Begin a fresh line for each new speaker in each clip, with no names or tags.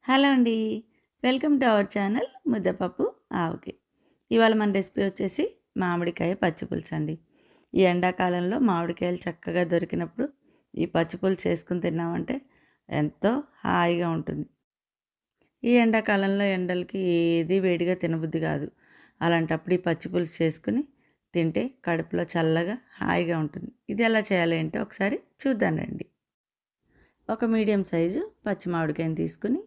Hello అండి. Welcome to our channel ముద్దపప్పు ఆవకాయ. ఇవాళ మన రెసిపీ వచ్చేసి మామిడికాయ పచ్చి పులుసు అండి. ఈ ఎండాకాలంలో మామిడికాయలు చక్కగా దొరికినప్పుడు ఈ పచ్చి పులుసు చేసుకొని తిన్నామంటే ఎంతో హాయిగా ఉంటుంది. ఈ ఎండాకాలంలో ఎండలకి ఏది వేడిగా తినబుద్ధి కాదు. అలాంటప్పుడు ఈ పచ్చి పులుసు చేసుకొని తింటే కడుపులో చల్లగా హాయిగా ఉంటుంది. ఇది ఎలా చేయాలి అంటే ఒకసారి చూద్దాం రండి. ఒక మీడియం సైజు పచ్చి మామిడికాయని తీసుకొని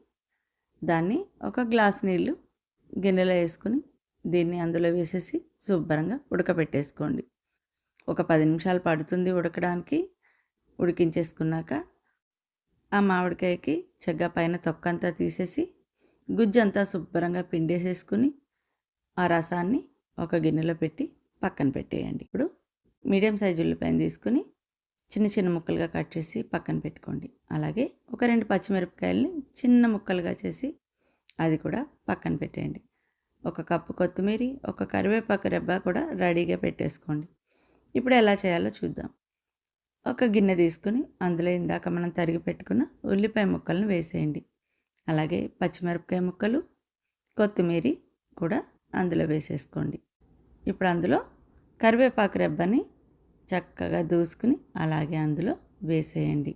దాన్ని ఒక గ్లాస్ నీళ్ళు గిన్నెలో వేసుకొని దీన్ని అందులో వేసేసి శుభ్రంగా ఉడకబెట్టేసుకోండి. ఒక 10 నిమిషాలు పడుతుంది ఉడకడానికి. ఉడికించేసుకున్నాక ఆ మామిడికాయకి చక్కగా పైన తొక్కంతా తీసేసి గుజ్జంతా శుభ్రంగా పిండేసేసుకుని ఆ రసాన్ని ఒక గిన్నెలో పెట్టి పక్కన పెట్టేయండి. ఇప్పుడు మీడియం సైజు ఉల్లిపాయను తీసుకుని చిన్న చిన్న ముక్కలుగా కట్ చేసి పక్కన పెట్టుకోండి. అలాగే ఒక 2 పచ్చిమిరపకాయలని చిన్న ముక్కలుగా చేసి అది కూడా పక్కన పెట్టేయండి. ఒక కప్పు కొత్తిమీర, ఒక కరివేపాకు రెబ్బ కూడా రెడీగా పెట్టేసుకోండి. ఇప్పుడు ఎలా చేయాలో చూద్దాం. ఒక గిన్నె తీసుకుని అందులో ఇందాక మనం తరిగి పెట్టుకున్న ఉల్లిపాయ ముక్కలను వేసేయండి. అలాగే పచ్చిమిరపకాయ ముక్కలు, కొత్తిమీర కూడా అందులో వేసేసుకోండి. ఇప్పుడు అందులో కరివేపాకు రెబ్బని చక్కగా దూసుకుని అలాగే అందులో వేసేయండి.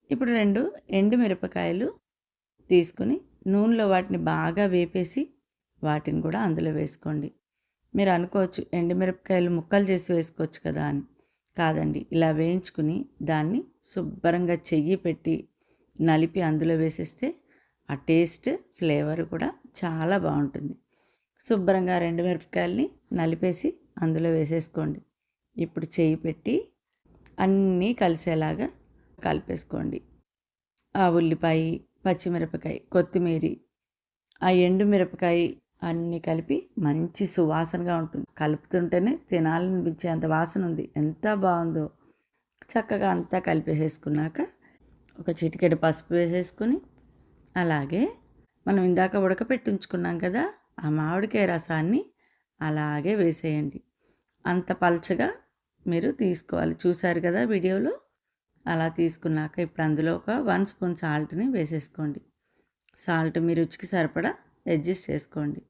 ఇప్పుడు 2 ఎండుమిరపకాయలు తీసుకుని నూనెలో వాటిని బాగా వేపేసి వాటిని కూడా అందులో వేసుకోండి. మీరు అనుకోవచ్చు ఎండుమిరపకాయలు ముక్కలు చేసి వేసుకోవచ్చు కదా అని. కాదండి, ఇలా వేయించుకుని దాన్ని శుభ్రంగా చెయ్యి పెట్టి నలిపి అందులో వేసేస్తే ఆ టేస్ట్ ఫ్లేవర్ కూడా చాలా బాగుంటుంది. శుభ్రంగా 2 మిరపకాయలని నలిపేసి అందులో వేసేసుకోండి. ఇప్పుడు చెయ్యి పెట్టి అన్నీ కలిసేలాగా కలిపేసుకోండి. ఆ ఉల్లిపాయ, పచ్చిమిరపకాయ, కొత్తిమీర, ఆ ఎండుమిరపకాయ అన్నీ కలిపి మంచి సువాసనగా ఉంటుంది. కలుపుతుంటేనే తినాలనిపించే అంత వాసన ఉంది. ఎంత బాగుందో. చక్కగా అంతా కలిపేసేసుకున్నాక ఒక చిటికెడు పసుపు వేసేసుకుని అలాగే మనం ఇందాక ఉడకపెట్టి ఉంచుకున్నాం కదా ఆ మామిడికాయ రసాన్ని అలాగే వేసేయండి. అంత పల్చగా మీరు తీసుకోవాలి. చూశారు కదా వీడియోలో. అలా తీసుకున్నాక ఇప్పుడు అందులో ఒక 1 స్పూన్ సాల్ట్ని వేసేసుకోండి. సాల్ట్ మీ రుచికి సరిపడా అడ్జస్ట్ చేసుకోండి.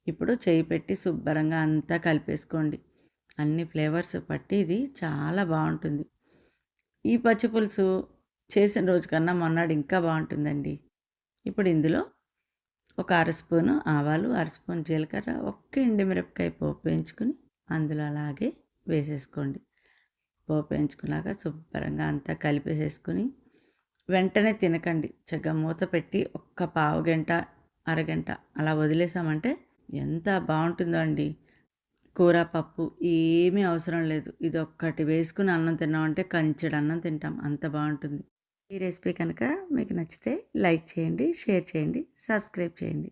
ఇప్పుడు చేయి పెట్టి శుభ్రంగా అంతా కలిపేసుకోండి. అన్ని ఫ్లేవర్స్ పట్టి ఇది చాలా బాగుంటుంది. ఈ పచ్చి పులుసు చేసిన రోజు కన్నా మొన్నాడు ఇంకా బాగుంటుందండి. ఇప్పుడు ఇందులో ఒక అర స్పూను ఆవాలు, అర స్పూన్ జీలకర్ర, ఒక్క ఎండుమిరపకాయ పోపు వేయించుకుని అందులో అలాగే వేసేసుకోండి. పోపు వేయించుకున్నాక శుభ్రంగా అంతా కలిపేసేసుకుని వెంటనే తినకండి. చక్కగా మూత పెట్టి ఒక్క పావు గంట, అరగంట అలా వదిలేసామంటే ఎంత బాగుంటుందో అండి. కూర, పప్పు ఏమీ అవసరం లేదు. ఇది ఒక్కటి వేసుకుని అన్నం తిన్నామంటే కంచెడు అన్నం తింటాం. అంత బాగుంటుంది. ఈ రెసిపీ కనుక మీకు నచ్చితే లైక్ చేయండి, షేర్ చేయండి, సబ్స్క్రైబ్ చేయండి.